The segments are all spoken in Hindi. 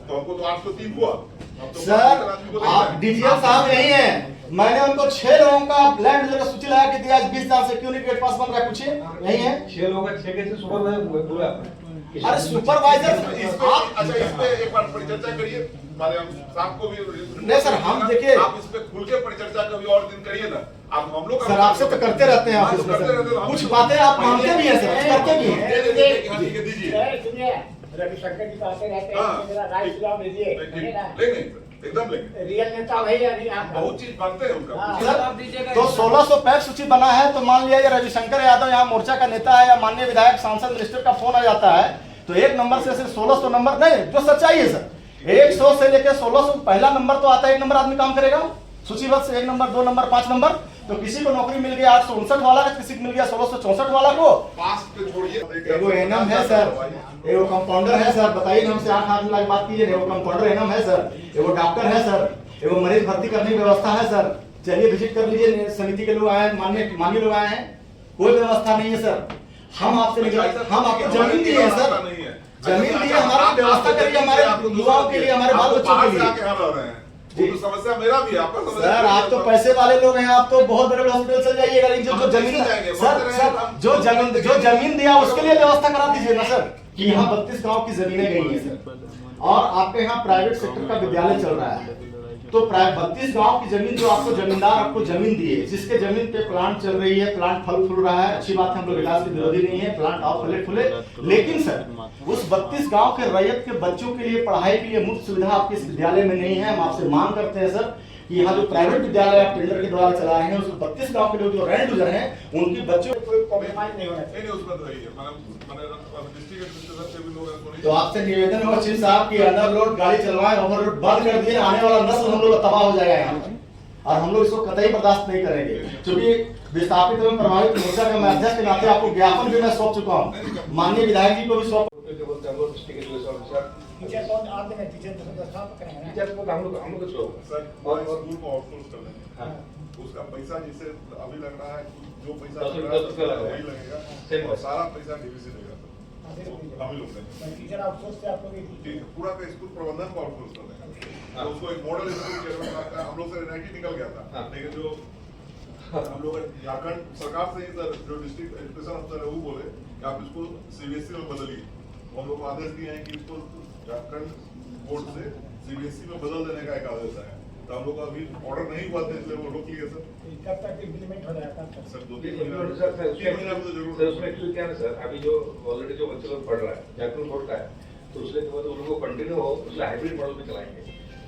तो हमको तो 803 हुआ। सर आप डीजीएल साहब नहीं है, मैंने उनको 6 लोगों का लैंड का सूची लगा के दिया, 20 साल से क्यों नहीं गेट पास बन रहा है, पूछिए। यही है 6 लोगों का 6 कैसे सुपरवाइजर पूरा। अरे सुपरवाइजर आप अच्छा इस पे एक बार परिचर्चा करिए, हमारे साहब को भी नहीं सर, हम देखिए आप इस पे खुल के परिचर्चा कभी और दिन करिए ना। आप हम लोग सर आपसे तो करते रहते हैं ऑफिस में सर, कुछ बातें आप मानते भी हैं सर, करते भी हैं। दीजिए रविशंकर जी तो आते रहते हैं, मेरा राय सुझाव दीजिए। लेंगे एकदम लेंगे, रियल नेता वही है, अभी आप बहुत चीज मानते हैं उनका। सर तो 1600 पैक सूची बना है, तो मान लिया ये रविशंकर यादव यहाँ मोर्चा का नेता है या माननीय विधायक सांसद मिनिस्टर का फोन आ जाता है, तो 1 नंबर से 1600 नंबर नहीं, जो सच्चाई है सर 100 से लेकर 1600 पहला नंबर तो आता है, 1 नंबर आदमी काम करेगा सूचीबद्ध से 1 नंबर 2 नंबर 5 नंबर, तो किसी को नौकरी मिल गया 859 वाला का, किसी को मिल गया 1664 वाला को। पास पे छोड़िए, एगो एनम है सर, एगो कंपाउंडर है सर, बताइए हमसे 8 लाख बात कीजिए। एगो कंपाउंडर एनम है सर, एगो डॉक्टर है सर, एगो मरीज भर्ती करने की व्यवस्था है सर, चलिए विजिट कर लीजिए, समिति के लोग आए हैं, माननीय लोग आए हैं, कोई व्यवस्था नहीं है सर। हम आपसे हम आपको जमीन दिए हैं सर, जमीन दिए, हमारा व्यवस्था करिए हमारे युवाओं के लिए, हमारे बाल बच्चों के लिए। तो समस्या मेरा भी है, आपका समस्या सर आप तो पैसे वाले लोग हैं, आप तो बहुत बड़े हॉस्पिटल चल जाइएगा, लेकिन जो जमीन सर जो जमीन दिया उसके लिए व्यवस्था करा दीजिए ना सर, कि यहाँ 32 गांव की जमीनें गई हैं सर, और आपके यहाँ प्राइवेट सेक्टर का विद्यालय चल रहा है, तो 32 गांव की जमीन जो आपको जमींदार आपको जमीन दिए, जिसके जमीन पे प्लांट चल रही है, प्लांट फल फूल रहा है, अच्छी बात है, हम लोग विकास के विरोधी नहीं है, प्लांट और फले फूले, लेकिन सर उस 32 गांव के रैयत के बच्चों के लिए पढ़ाई के लिए मुफ्त सुविधा आपके इस विद्यालय में नहीं है। हम आपसे मांग करते हैं सर कि यहाँ जो प्राइवेट विद्यालय आप टेंडर के द्वारा चला रहे हैं, उस 32 गांव के लोग जो रेंट यूजर हैं, उनकी बच्चों कोई कॉम्प्रोमाइज नहीं होना चाहिए। नहीं उसमें तो है ही है, डिस्ट्रिक्ट एडमिनिस्ट्रेटर से भी लोग तो आपसे निवेदन होगा चीफ साहब की अंडरलोड गाड़ी चलवाएं, ओवरलोड बंद कर दिए, आने वाला नस्ल हम लोग तबाह हो जाएगा यहाँ पर, और हम लोग इसको कतई बर्दाश्त नहीं करेंगे, क्योंकि विस्थापित एवं प्रभावित मोर्चा के अध्यक्ष के नाते आपको ज्ञापन भी मैं सौंप चुका हूँ, माननीय विधायक जी को भी सौंप। टीचर कौन आते हैं, टीचर तो व्यवस्थापक करेंगे ना। टीचर को हम लोग सर और स्कूल को आउटसोर्स कर देंगे, उसका पैसा जिसे अभी लग रहा है, जो पैसा वही लगेगा, और सारा पैसा डीवीसी देगा सर, हम ही लोग देंगे। टीचर आउटसोर्स से आपको ठीक है, पूरा का स्कूल प्रबंधन को आउटसोर्स कर देंगे, तो उसको एक मॉडल स्कूल के हम लोग से NIT निकल गया था, लेकिन जो हम लोग झारखंड सरकार से ही सर जो डिस्ट्रिक्ट एजुकेशन अफसर है वो बोले कि आप इसको CBSE में बदलिए, हम लोग को आदेश दिए हैं कि इसको झारखंड बोर्ड से CBSE में बदल देने का एक आदेश है, तो हम लोग का अभी ऑर्डर नहीं हुआ था, इसलिए वो रोक लिए सर। कब तक इम्प्लीमेंट हो जाएगा सर 2-3 महीना में तो जरूर। सर उसमें एक्चुअली क्या है सर, अभी जो ऑलरेडी जो बच्चे लोग पढ़ रहा है झारखंड बोर्ड का है, तो उसके बाद उन लोगों को कंटिन्यू हो उसमें हाइब्रिड मॉडल में चलाएंगे।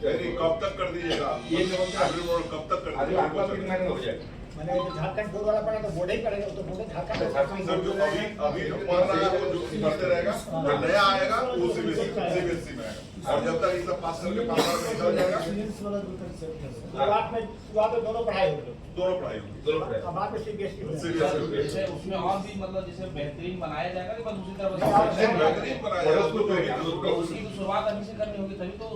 नहीं कब तक कर दीजिएगा ये हाइब्रिड मॉडल कब तक कर दीजिएगा? आपका 3 महीने में हो जाएगा। मैंने झारखंड बोर्ड वाला पढ़ा तो बोर्ड ही पढ़ेगा, तो बोर्ड झारखंड सर जो अभी पढ़ रहा है वो जो पढ़ते रहेगा, जो नया आएगा वो CBSE में आएगा, और जब तक ये सब पास करके 5 साल में निकल जाएगा, शुरुआत में दोनों पढ़ाई होगी, दोनों पढ़ाई होगी। अब बाद में CBSE हो CBSE उसमें और भी मतलब जैसे बेहतरीन बनाया जाएगा कि बस उसी तरह बेहतरीन बनाया जाएगा, तो उसकी तो शुरुआत अभी से करनी होगी, तभी तो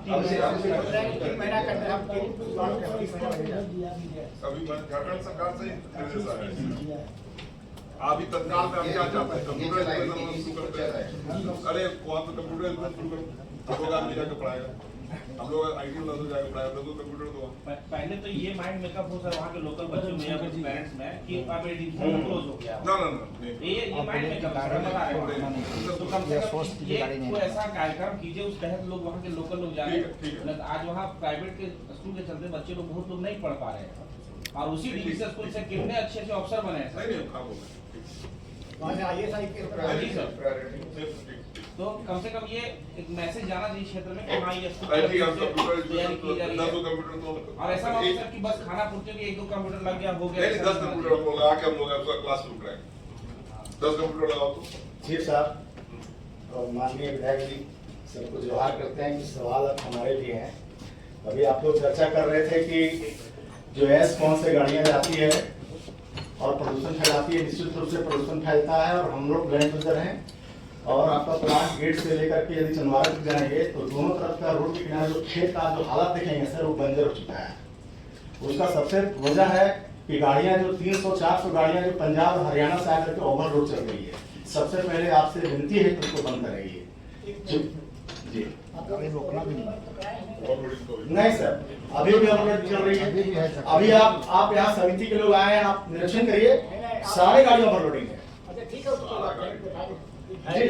3 महीना करते हैं हम। अभी झारखंड सरकार से निर्देश आया है, अभी तत्काल में हम क्या चाहते हैं, कंप्यूटर एजुकेशन शुरू करते हैं, अरे वहाँ पे कंप्यूटर एजुकेशन शुरू कर होगा, आदमी जाकर पढ़ाएगा, हम लोग IT वाला तो जाकर पढ़ाएगा, तो कंप्यूटर तो पहले तो ये माइंड मेकअप हो सर वहाँ के लोकल बच्चों में या कुछ पेरेंट्स में कि अब एजुकेशन क्लोज हो गया, ना ये माइंड मेकअप है, तो कम से कम ये कोई ऐसा कार्यक्रम कीजिए उस तहत लोग वहाँ के लोकल लोग जाए। आज वहाँ प्राइवेट के स्कूल के चलते बच्चे लोग बहुत लोग नहीं पढ़ पा रहे हैं, और उसी DVC स्कूल से कितने अच्छे अच्छे अफसर बने हैं सर। नहीं तो कम से कम ये एक मैसेज जाना चाहिए क्षेत्र में कि हाँ ये तैयारी की जा रही है, और ऐसा ना हो सर कि बस खाना पूर्ति के 1-2 कंप्यूटर लग गया हो गया। 10 कंप्यूटर लगा के हम लोग क्लास शुरू कराएंगे, 10 कंप्यूटर लगाओ तो। चीफ साहब और माननीय विधायक जी सबको जोहार करते हैं कि सवाल अब हमारे लिए हैं। अभी आप लोग चर्चा कर रहे थे कि जो एस कौन से गाड़ियाँ जाती है और प्रदूषण फैलाती है, निश्चित रूप से प्रदूषण फैलता है, और हम लोग लैंड यूजर हैं, और आपका प्लांट गेट से लेकर के यदि चंदवाड़ा तक जाएंगे तो दोनों तरफ का रोड के किनारे जो खेत का जो हालत देखेंगे सर वो बंजर हो चुका है। उसका सबसे वजह है कि गाड़ियां जो 300-400 गाड़ियां जो पंजाब और हरियाणा से आकर के ओवर रोड चल रही है, सबसे पहले आपसे विनती है कि उसको बंद कराइए जी। गाड़ी रोकना भी नहीं। ओवरलोडिंग को भी। नहीं सर, अभी भी ओवरलोड चल रही अभी भी है है। सर। अभी आप यहाँ समिति के लोग आए हैं, आप निरीक्षण करिए, सारे गाड़ी ओवरलोडिंग है। अच्छा ठीक है, उसको जी,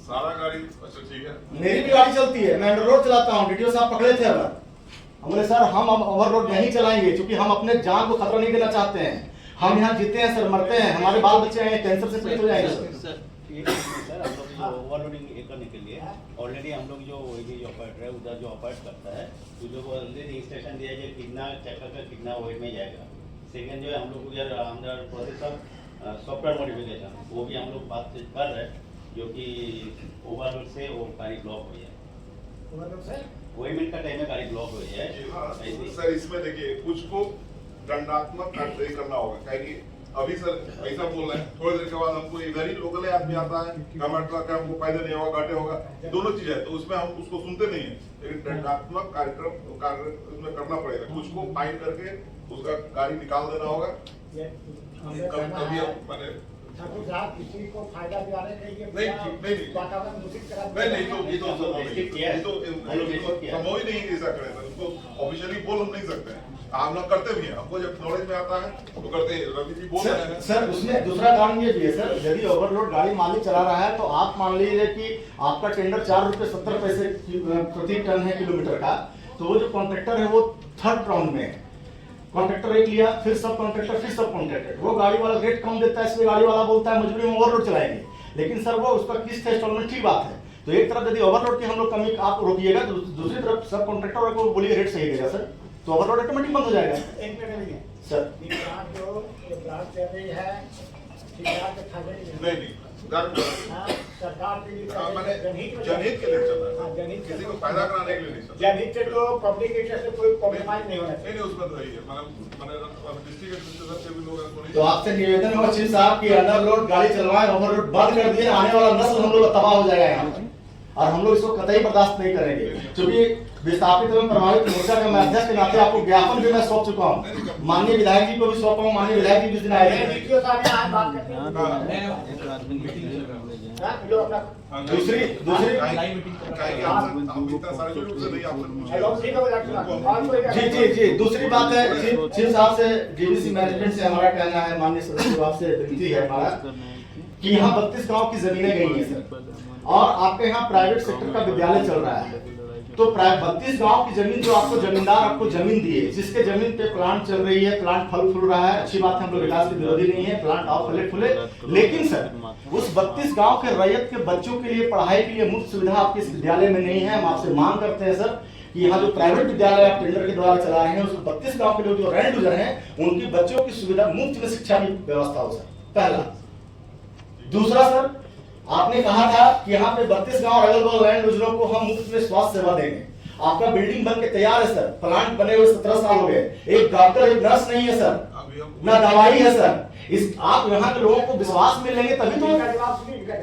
सारा गाड़ी अच्छा ठीक है। मेरी भी गाड़ी चलती है, मैं अंडर रोड चलाता हूँ। डीटीओ साहब पकड़े थे अगर, हमने सर हम ओवरलोड नहीं चलाएंगे, क्योंकि हम अपने जान को खतरा नहीं देना चाहते हैं। हम यहाँ जीते हैं सर, मरते हैं, हमारे बाल बच्चे हैं कैंसर से पीड़ित हो जाएंगे सर। सर ये सर हम लोग जो ओवरलोडिंग ये करने के लिए ऑलरेडी हम लोग जो ऑपरेटर है उधर जो ऑपरेट करता है तो जो ऑलरेडी इंस्ट्रक्शन दिया जाए कितना चक्कर का कितना वेट में जाएगा। सेकेंड जो है हम लोग इधर अंदर प्रोसेस ऑफ सॉफ्टवेयर मॉडिफिकेशन वो भी हम लोग बात कर रहे हैं, जो कि ओवरलोड से वो गाड़ी ब्लॉक हो जाए, वही मिनट का टाइम में गाड़ी ब्लॉक हो जाए। सर इसमें देखिए कुछ को दंडात्मक कार्रवाई करना होगा, क्योंकि अभी सर ऐसा बोल रहे हैं, थोड़ी देर के बाद हमको इधर ही लोकल आदमी आता है, गवर्नमेंट ट्रक है, हमको फायदा नहीं होगा, घाटे होगा, दोनों चीज है, तो उसमें हम उसको सुनते नहीं है। लेकिन दंडात्मक कार्य उसमें करना पड़ेगा, कुछ को फाइन करके उसका गाड़ी निकाल देना होगा। कभी मैंने ठाकुर साहब किसी को फायदा दिलाने के लिए नहीं वातावरण दूषित करा नहीं तो ये तो संभव ही नहीं है ऐसा करें सर, उसको ऑफिशियली बोल हम नहीं सकते हैं, हम लोग करते भी हैं, हमको जब नॉलेज में आता है तो करते हैं। रवि जी बोल रहे हैं सर उसमें दूसरा कारण ये भी है सर, यदि ओवरलोड गाड़ी मालिक चला रहा है तो आप मान लीजिए कि आपका टेंडर 4.70 रुपए प्रति टन है किलोमीटर का, तो वो जो कॉन्ट्रैक्टर है वो थर्ड राउंड में है। कॉन्ट्रैक्टर एक लिया, फिर सब कॉन्ट्रैक्टर, फिर सब कॉन्ट्रैक्टर, वो गाड़ी वाला रेट कम देता है, इसलिए गाड़ी वाला बोलता है मजबूरी में ओवरलोड चलाएंगे, लेकिन सर वो उसका किस्त है इंस्टॉलमेंट, ठीक बात है। तो एक तरफ यदि ओवरलोड की हम लोग कमी आप रोकिएगा तो दूसरी तरफ सब कॉन्ट्रैक्टर को बोलिए रेट सही देगा सर, तो ओवरलोड ऑटोमेटिक बंद हो जाएगा एक मिनट में सर। जो ये प्लांट चल रही है नहीं सरकार के लिए मैंने जनहित के लिए चल रहा है, जनहित किसी को फायदा कराने के लिए नहीं चल रहा। जनहित से तो पब्लिक इंटरेस्ट से कोई कॉम्प्रोमाइज नहीं होना चाहिए। नहीं उसमें तो यही है, मैंने डिस्ट्रिक्ट एडमिनिस्ट्रेटर से भी लोग तो आपसे निवेदन है चीफ साहब की अंडरलोड गाड़ी चलवाएं, ओवरलोड बंद कर दिए, आने वाला नस्ल हम लोग तबाह हो जाएगा यहाँ पे, और हम लोग इसको कतई बर्दाश्त नहीं करेंगे। क्योंकि विस्थापित एवं प्रभावित मोर्चा के अध्यक्ष के नाते आपको ज्ञापन भी मैं सौंप चुका हूँ, माननीय विधायक जी को भी सौंपा हूँ, माननीय विधायक जी जिस दिन आए थे। दूसरी जी दूसरी बात है, चीफ साहब से डीवीसी मैनेजमेंट से हमारा कहना है, माननीय सदस्य विभाग से विनती है हमारा कि यहाँ 32 गांव की जमीनें गई हैं सर, और आपके यहाँ प्राइवेट सेक्टर का विद्यालय चल रहा है, तो 32 गांव की जमीन जो आपको जमींदार आपको जमीन दिए, जिसके जमीन पे प्लांट चल रही है, प्लांट फल फूल रहा है, अच्छी बात है, हम लोग विकास के विरोधी नहीं है, प्लांट और फले फूले, लेकिन सर उस 32 गांव के रैयत के बच्चों के लिए पढ़ाई के लिए मुफ्त सुविधा आपके इस विद्यालय में नहीं है। हम आपसे मांग करते हैं सर कि यहाँ जो प्राइवेट विद्यालय आप टेंडर के द्वारा चला रहे हैं, उस 32 गांव के लोग जो रैंड यूजर हैं, उनकी बच्चों की सुविधा मुफ्त में शिक्षा की व्यवस्था हो सर, पहला। दूसरा सर, आपने कहा था कि यहाँ पे 32 गांव अगल बगल लैंड यूजरों को हम मुफ्त में स्वास्थ्य सेवा देंगे। आपका बिल्डिंग बन के तैयार है सर, प्लांट बने हुए 17 साल हो गए, एक डॉक्टर एक नर्स नहीं है सर, ना दवाई है सर। इस आप यहाँ के लोगों को विश्वास में लेंगे तभी तो।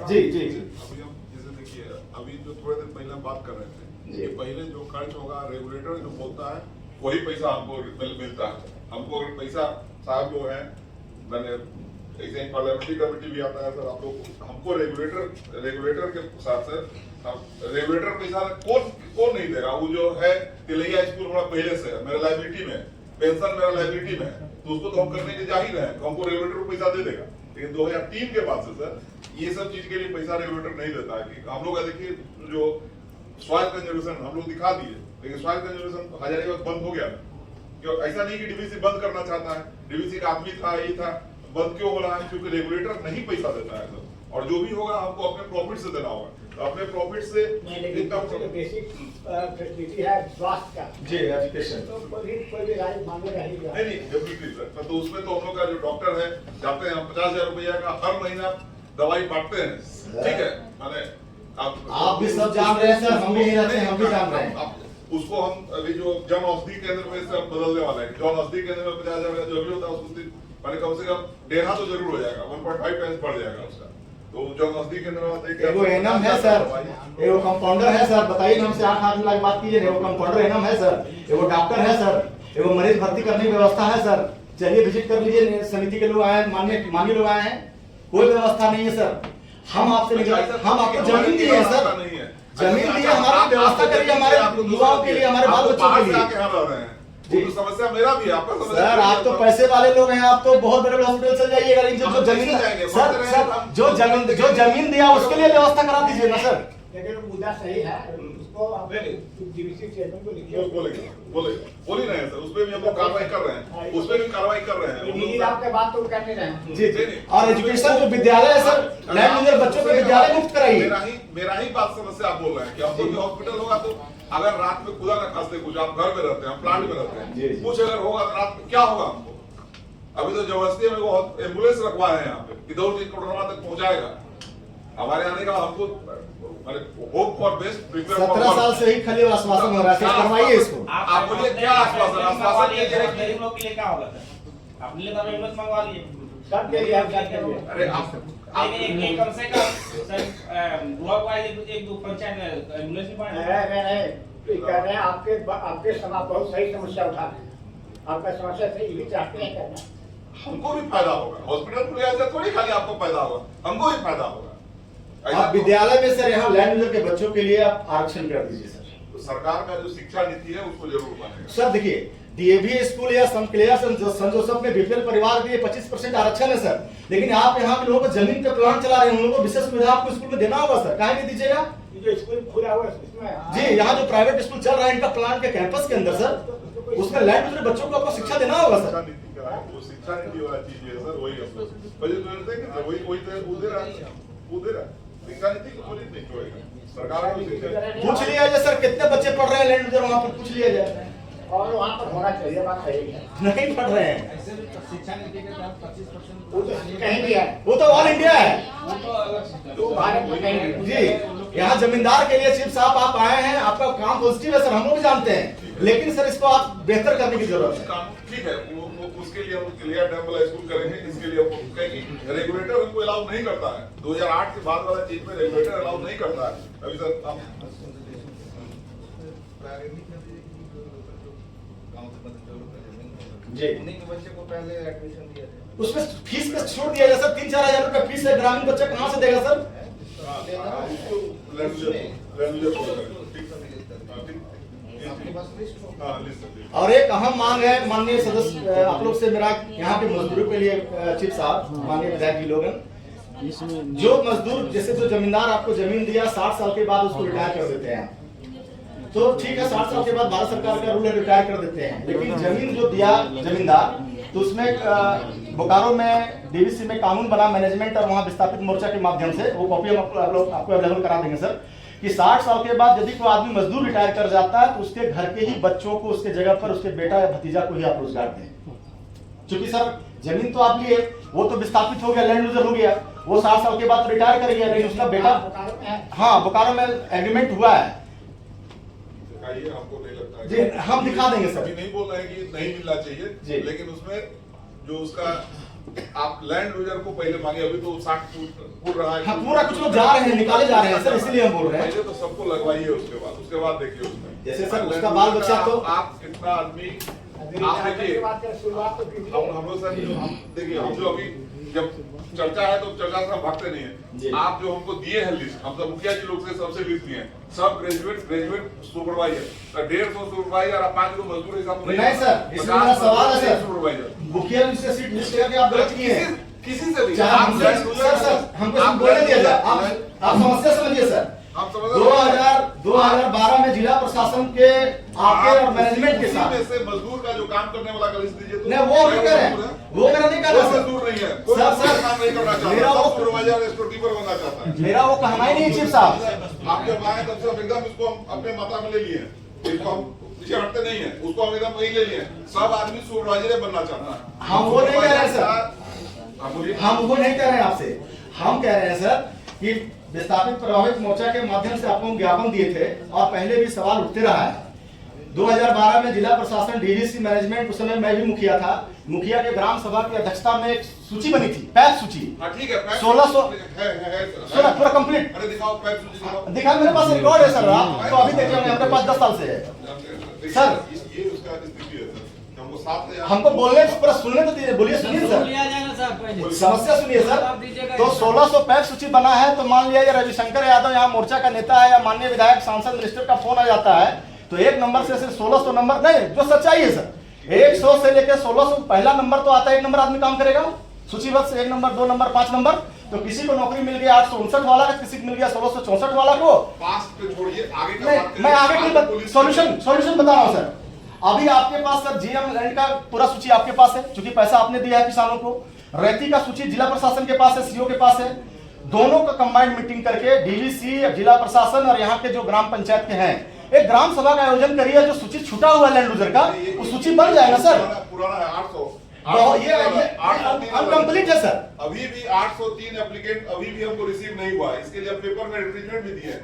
जी जी अभी हम जैसे देखिए, अभी जो थोड़े दिन पहले हम बात कर रहे थे कि पहले जो खर्च होगा रेगुलेटर जो बोलता है वही पैसा हमको मिलता है। हमको अगर पैसा साहब जो है, मैंने ऐसे ही पार्लियामेंट्री कमेटी भी आता है सर, आप लोग हमको रेगुलेटर के साथ सर रेगुलेटर पैसा कौन नहीं देगा। वो जो है तिलैया स्कूल हमारा पहले से है, मेरा लाइबिलिटी में, पेंशन मेरा लाइबिलिटी में है, तो उसको तो हम करने के जाहिर है, तो हमको रेगुलेटर पैसा दे देगा। लेकिन 2003 के बाद से सर ये सब चीज के लिए पैसा रेगुलेटर नहीं देता है। हम लोग देखिए जो सॉइल कंजर्वेशन हम लोग दिखा दिए, लेकिन सॉइल कंजर्वेशन हजारीबाग बंद हो गया। क्यों? ऐसा नहीं कि डीवीसी बंद करना चाहता है, डीवीसी का आदमी था, ये था, बंद क्यों हो रहा है? क्योंकि रेगुलेटर नहीं पैसा देता है सर, और जो भी होगा हमको अपने प्रॉफिट से देना होगा। तो अपने प्रॉफिट से बेसिक फैसिलिटी है स्वास्थ्य का जी, एजुकेशन, तो कोई भी गाड़ी मांगेगा ही नहीं डेफिनेटली सर। तो उसमें तो हम लोग का जो डॉक्टर है जाते हैं, 50,000 रुपया का हर महीना दवाई बांटते हैं, ठीक है। मैंने आप भी सब जान रहे हैं सर, हम भी नहीं रहते हैं, हम भी जान रहे हैं। उसको हम अभी जो जन औषधि केंद्र में से हम बदलने वाले हैं। जन औषधि केंद्र में 50,000 जो भी होता है उसको मैंने कम से कम 1.5 तो जरूर हो जाएगा, 1.5 टाइम्स बढ़ जाएगा उसका। तो जन औषधि केंद्र में एगो एनम है सर, एगो कंपाउंडर है सर, बताइए हमसे 8 आदमी लाख बात कीजिए। एगो कंपाउंडर एनम है सर, एगो डॉक्टर है सर, एगो मरीज भर्ती करने की व्यवस्था है सर। चलिए विजिट कर लीजिए, समिति के लोग आए हैं, माननीय लोग आए हैं, कोई व्यवस्था नहीं है सर। हम आपसे हम आपको जमीन दिए हैं सर, जमीन दी हमारी व्यवस्था करिए, हमारे युवाओं के लिए, हमारे बाल बच्चों के लिए। यहाँ रह रहे हैं जी। तो समस्या मेरा भी है, आपका समस्या सर आप तो पैसे वाले लोग हैं, आप तो बहुत बड़े हॉस्पिटल चल जाइएगा, लेकिन जो जमीन सर जो जमीन दिया उसके लिए व्यवस्था करा दीजिए ना सर। लेकिन मुद्दा सही है, उसको आप डीवीसी चेयरमैन को लिखिए। बोल ही रहे हैं सर, उसपे भी हम लोग कार्रवाई कर रहे हैं, उसपे भी कार्रवाई कर रहे हैं। नील आपके बात तो कर नहीं रहे हैं। जी जी। और एजुकेशन जो विद्यालय है सर, लैंड यूजर बच्चों के विद्यालय मुक्त कराइए। मेरा ही बात समस्या आप बोल रहे हैं कि आपको भी हॉस्पिटल होगा तो अगर रात में खुदा न खास्ते कुछ आप घर में रहते हैं, प्लांट में रहते जी, हैं, जी। कुछ अगर होगा तो रात में क्या होगा हमको? अभी तो जबरदस्ती में वो एम्बुलेंस रखवाए हैं यहाँ पे कि 2-3 कोरोना तक पहुंचाएगा। हमारे आने का हमको होप फॉर बेस्ट, 17 साल से ही खाली आश्वासन हो रहा है, करवाइए इसको। आप बोलिए क्या आश्वासन? आश्वासन ये है कि गरीब लोग के लिए क्या होगा सर? अपने लिए तो एम्बुलेंस मंगवा लिए। सब के लिए आप क्या करेंगे? अरे आप एक कम से कम सर ब्लॉक वाइज एक दो पंचायत एम्बुलेंस भी पाए। नहीं कर रहे हैं, आपके समाज बहुत सही समस्या उठा रहे हैं, आपका समस्या से ये चाहते हैं करना। हमको भी फायदा होगा, हॉस्पिटल खुले ऐसे थोड़ी खाली आपको फायदा होगा, हमको भी फायदा होगा। आप विद्यालय में सर यहाँ लैंड यूजर के बच्चों के लिए आप आरक्षण कर दीजिए सर। तो सरकार का जो शिक्षा नीति है उसको जरूर मानेगा। सर देखिए डीएवी स्कूल या सन जोसेफ में बीपीएल परिवार के लिए 25% आरक्षण है सर, लेकिन आप यहाँ के लोगों को जमीन का प्लान चला रहे हैं, उन लोगों को विशेष सुविधा आपको स्कूल में देना होगा सर, काहे नहीं दीजिएगा? जो स्कूल खुला हुआ है उसमें जी यहाँ जो प्राइवेट स्कूल चल रहा है इनका प्लान के कैंपस के अंदर सर, उसमें लैंड यूजर बच्चों को आपको शिक्षा देना होगा शिक्षा सर। नीति का है, वो शिक्षा नीति वाला चीज है सर, वही है बजट में देंगे, वही वो दे रहा है, वो दे रहा है। शिक्षा नीति को थोड़ी नहीं छोड़ेगा सरकार को। शिक्षा पूछ लिया जाए सर कितने बच्चे पढ़ रहे हैं लैंड यूजर, वहाँ पर पूछ लिया जाए। और वहाँ पर होना चाहिए, बात सही है। नहीं पढ़ रहे हैं, शिक्षा नीति के तहत 25% वो तो कहीं भी है, वो तो ऑल इंडिया है वो तो अलग सिस्टम तो भारत में कहीं भी है। जी। यहाँ जमींदार के लिए चीफ साहब आप आए हैं, आपका काम पॉजिटिव है सर, हम लोग भी जानते हैं, लेकिन सर इसको आप बेहतर करने की जरूरत है। काम ठीक है, वो उसके लिए हम क्लियर डैम वाला स्कूल करेंगे, इसके लिए हम कहेंगे रेगुलेटर उनको अलाउ नहीं करता है, 2008 के बाद वाला चीज में रेगुलेटर अलाउ नहीं करता है। अभी सर आप जी उन्हीं के बच्चे को पहले एडमिशन दिया था। उसमें फीस पे छूट दिया जाए सर, 3-4 हजार रुपए फीस है, ग्रामीण बच्चा कहाँ से देगा सर? आपके पास लिस्ट हो? और एक अहम मांग है माननीय सदस्य आप लोग से, मेरा यहाँ के मजदूरों के लिए चीफ साहब, माननीय विधायक जी लोगन, जो मजदूर जैसे जो जमींदार आपको जमीन दिया 60 साल के बाद उसको रिटायर कर देते हैं, तो ठीक है 60 साल के बाद भारत सरकार का रूल है रिटायर कर देते हैं, लेकिन जमीन जो दिया जमींदार, तो उसमें बोकारो में डीवीसी में कानून बना मैनेजमेंट और वहाँ विस्थापित मोर्चा के माध्यम से, वो कॉपी हम आपको अवेलेबल करा देंगे सर, कि 60 साल के बाद यदि कोई आदमी मजदूर रिटायर कर जाता है तो उसके घर के ही बच्चों को उसके जगह पर उसके बेटा या भतीजा को ही आप रोजगार दें। क्योंकि सर जमीन तो आप लिए, वो तो विस्थापित हो गया, लैंड यूजर हो गया, वो 60 साल के बाद तो रिटायर कर गया, लेकिन उसका बेटा, हाँ बोकारो में एग्रीमेंट हुआ है आपको नहीं लगता है जी, हम दिखा देंगे सर। अभी नहीं बोल रहे हैं कि नहीं मिलना चाहिए जी। लेकिन उसमें जो उसका आप लैंड यूजर को पहले मांगे, अभी तो 60 फुट रहा है। हाँ पूरा कुछ लोग जा रहे हैं, निकाले जा रहे हैं सर, इसलिए हम बोल रहे हैं। पहले तो सबको लगवाइए, उसके बाद देखिए उसमें जैसे सर उसका बाल बच्चा तो आप कितना आदमी आप देखिए, शुरुआत तो कीजिए। हम लोग सर हम देखिए, हम जो अभी जब चर्चा है तो चर्चा से हम भागते नहीं जी। है। आप जो हमको दिए हैं लिस्ट, हम सब मुखिया जी लोग से सबसे लिस्ट दिए हैं, सब ग्रेजुएट सुपरवाइजर, 150 सुपरवाइजर और 5 लोग मजदूर हिसाब से नहीं सर, इसमें मेरा सवाल है सर, सुपरवाइजर मुखिया जी से सीट लिस्ट करके आप गलत किए हैं। किसी से भी चाहे हमसे सर हमको सब बोलने दिया जाए, आप समस्या समझिए सर। आप समझ 2012 में जिला प्रशासन के आके और मैनेजमेंट के साथ में से मजदूर का जो काम करने वाला का लिस्ट दीजिए तो नहीं, वो भी करें, वो मेरा नहीं करना कोई सर, मजदूर नहीं है, कोई सर, मजदूर सर, काम नहीं करना मेरा चाहता, वो- सब सुपरवाइजर स्टोर कीपर बनना चाहता है। मेरा वो कहना ही नहीं चीफ साहब। आप जब आए तब से हम एकदम इसको हम अपने माता में ले लिए हैं, इसको हम पीछे हटते नहीं है, उसको हम एकदम वही ले लिए हैं। सब आदमी सुपरवाइजर बनना चाहता है। हम वो नहीं कह रहे हैं सर, आप बोलिए। हम वो नहीं कह रहे हैं आपसे, हम कह रहे हैं सर कि विस्थापित प्रभावित मोर्चा के माध्यम से आपको ज्ञापन दिए थे और पहले भी सवाल उठते रहा है। 2012 में जिला प्रशासन डीडीसी मैनेजमेंट, उस समय मैं भी मुखिया था, मुखिया के ग्राम सभा की अध्यक्षता में एक सूची बनी थी, पैक सूची, हाँ ठीक है, पैक 1600 है सुना पूरा कंप्लीट अरे दिखाओ पैक सूची दिखाओ। दिखा, मेरे पास रिकॉर्ड है सर, आप तो अभी देख रहे होंगे, हमारे पास 10 साल से है। सर। ये उसका स्थिति है सर, हमको 7,000 हमको बोलने पूरा सुनने तो दीजिए, बोलिए, सुनिए सर, लिया जाएगा सर पहले समस्या सुनिए सर। आप दीजिएगा तो 1600 पैक सूची बना है, तो मान लिया ये रविशंकर यादव यहाँ मोर्चा का नेता है या माननीय विधायक सांसद मिनिस्टर का फोन आ जाता है, तो एक नंबर से सिर्फ 1600 नंबर नहीं, जो सच्चाई है सर, 100 से लेकर 1600 पहला नंबर तो आता है, एक नंबर आदमी काम करेगा सूचीबद्ध से 1 नंबर 2 नंबर 5 नंबर, तो किसी को नौकरी मिल गया 859 वाला का, किसी को मिल गया 1664 वाला को। पास पे छोड़िए, आगे का नहीं, बात करिए। मैं आगे की पुलिस- सॉल्यूशन बता रहा हूं सर। अभी आपके पास सर जीएम लैंड का पूरा सूची आपके पास है, क्योंकि पैसा आपने दिया है किसानों को। रेती का सूची जिला प्रशासन के पास है, सीओ के पास है। दोनों का कंबाइंड मीटिंग करके डीवीसी, जिला प्रशासन और यहाँ के जो ग्राम पंचायत के हैं, एक ग्राम सभा का आयोजन करिए। जो सूची छूटा हुआ है लैंड लूजर का, वो सूची बन जाएगा सर। पुराना है 800, ये अनकम्प्लीट है सर। अभी भी 803 एप्लीकेंट अभी भी हमको रिसीव नहीं हुआ है। इसके लिए हम पेपर में एडवर्टाइजमेंट भी दिए हैं।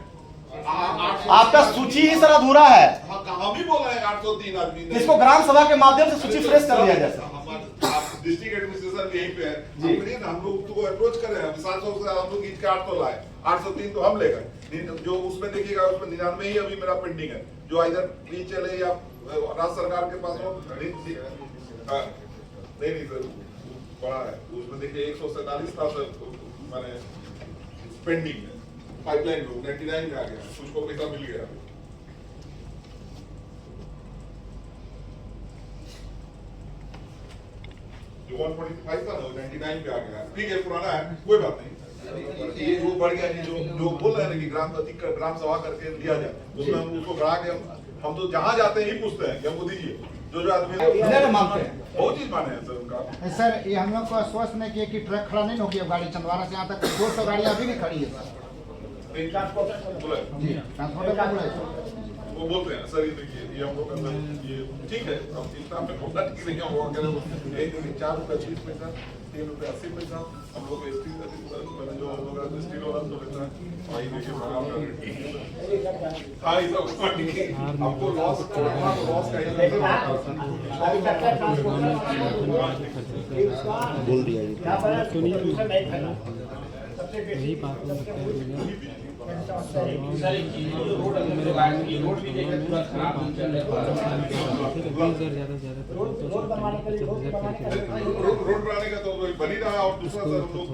आपका सूची ही सर अधूरा है, हाँ, हम भी बोल रहे हैं 803 आदमी नहीं। इसको ग्राम सभा के माध्यम से सूची फ्रेश कर दिया जाए सर। डिस्ट्रिक्ट एडमिनिस्ट्रेशन भी यहीं पे है। हम लोग तो अप्रोच कर रहे हैं, 700 से हम लोग खींच के 800 लाए, 803 तो हम ले गए। जो उसमें देखिएगा, उसमें 99 ही अभी मेरा पेंडिंग है, जो इधर भी चले या राज्य सरकार के पास हो। नहीं सर, बड़ा है उसमें, देखिए 147 था सर, मैंने पेंडिंग है। पाइपलाइन में 99 में आ गया, कुछ को पैसा मिल गया। जो 145 था ना, 99 पे आ गया। ठीक है, पुराना है, कोई बात नहीं। ये जो बढ़ गया, जो बोल रहे हैं कि ग्राम सभा करके लिया जाए, उसमें हम उसको बढ़ा के हम तो जहाँ जाते हैं ही पूछते हैं कि हमको दीजिए। जो आदमी मानते हैं, बहुत चीज माने हैं सर उनका। सर ये हम लोग को आश्वस्त नहीं किया कि ट्रक खड़ा नहीं होगी, अब गाड़ी चंदवारा से यहाँ तक 200 गाड़ी अभी भी खड़ी है सर। बोला जी ट्रांसपोर्टर का बोला है। वो बोलते हैं सर, ये देखिए, ये हम लोग का सर, ये ठीक है, हम इतना पे बोला ठीक नहीं, हम लोग कह रहे हैं 4 रुपये 30 पैसा, 3 रुपये 80 पैसा हम लोग स्टील मैंने जो हम लोग स्टील वाला तो लेता है। हाँ, ये देखिए हाँ, ये सब हमको लॉस का बोल दिया यही बात सर ये रोड ये रोड भी देखिए पूरा खराब चल रहा रोड बनाने का तो बन ही रहा, और दूसरा सर हम लोग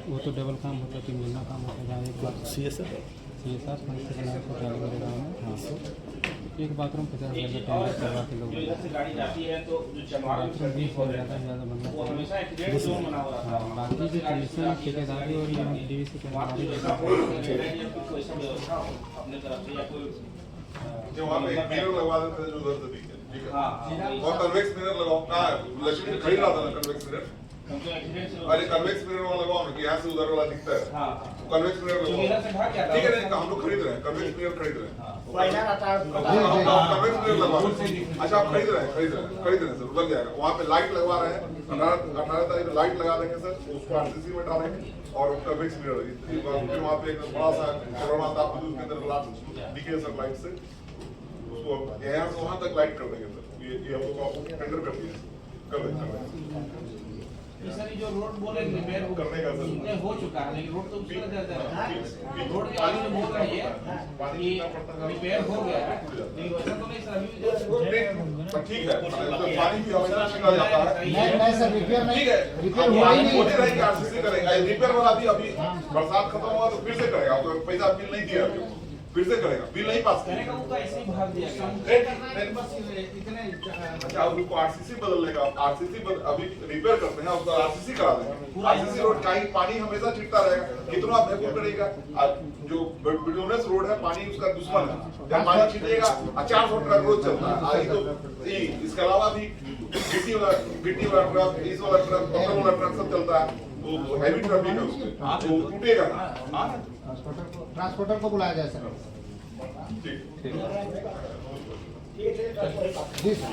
वो तो डबल काम होता है, 3 महीना काम होता है। एक बार सीएसआर एक बाथरूम 50,000 का टेंडर करवा के लोग गाड़ी जाती है तो जो चमार बाथरूम 20 हो जाता है, ज़्यादा बनना वो हमेशा एक्सीडेंट जोन बना हुआ रहता है। बाकी जो कमीशन ठेकेदारी और यहाँ डीवीसी के वहाँ पे ऐसा हो कोई ऐसा व्यवस्था हो अपने तरफ से या कोई जो वहाँ पे एक मिरर लगवा देते हैं, जो उधर से दिखे, ठीक है। हाँ, और कन्वेक्स मिरर लगाओ, कहाँ है? लक्ष्मी खरीद रहा था ना कन्वेक्स मिरर। उनको एक्सीडेंट से अरे कन्वेक्स मिरर वाला लगाओ ना, कि यहाँ से उधर वाला दिखता है। हाँ, कन्वेक्स मिरर जो इधर से भाग लगाओ, जाता ठीक है। है नहीं, हम लोग खरीद रहे हैं, कन्वेक्स मिरर खरीद रहे हैं। पहला रहता है कन्वेक्स मिरर लगवा रहे हैं। अच्छा, आप खरीद रहे हैं सर, लग जाएगा। वहाँ पे लाइट लगवा रहे हैं, 18 तारीख लाइट लगा देंगे सर, उसको आरसीसी में डालेंगे और कन्वेक्स मिरर फिर वहाँ पे एक बड़ा सा कोरोना था, उसके अंदर लाइट दिखे सर, लाइट से उसको यहाँ से वहाँ तक लाइट कर देंगे सर। ये हम लोग आपको टेंडर कर दिए कर देंगे। सर ये जो रोड बोले रिपेयर करने का सर हो चुका है, लेकिन रोड तो उसका जाता है। रोड के आगे जो बोल रही है कि रिपेयर हो गया है, लेकिन वैसा तो नहीं सर, अभी भी जो ठीक है, तो पानी भी हमेशा निकल जाता है। नहीं सर रिपेयर नहीं, ठीक है, रिपेयर हुआ ही नहीं। बोले रहे कि आरसीसी करेगा, रिपेयर वाला भी अभी बरसात खत्म हुआ तो फिर से करेगा, तो पैसा बिल नहीं दिया अभी, फिर से करेगा, बिल नहीं पास करेगा, वो तो ऐसे ही भाग दिया गया। अच्छा, अब उनको आरसीसी बदलने का, आरसीसी अभी रिपेयर करते हैं, उसका आरसीसी करा देंगे। आरसीसी रोड का ही पानी हमेशा छिड़ता रहेगा, कितना बेकूफ करेगा। जो बिटोनस रोड है, पानी उसका दुश्मन है, जब पानी छिटेगा 400 ट्रक रोज चलता है। आगे तो इसके अलावा भी गिट्टी वाला ट्रक, इस वाला ट्रक, पत्थर वाला ट्रक सब चलता है, तो हैवी ट्रैफिक है उसमें, तो टूटेगा ना। ट्रांसपोर्टर को बुलाया जाए सर। ठीक जी सर।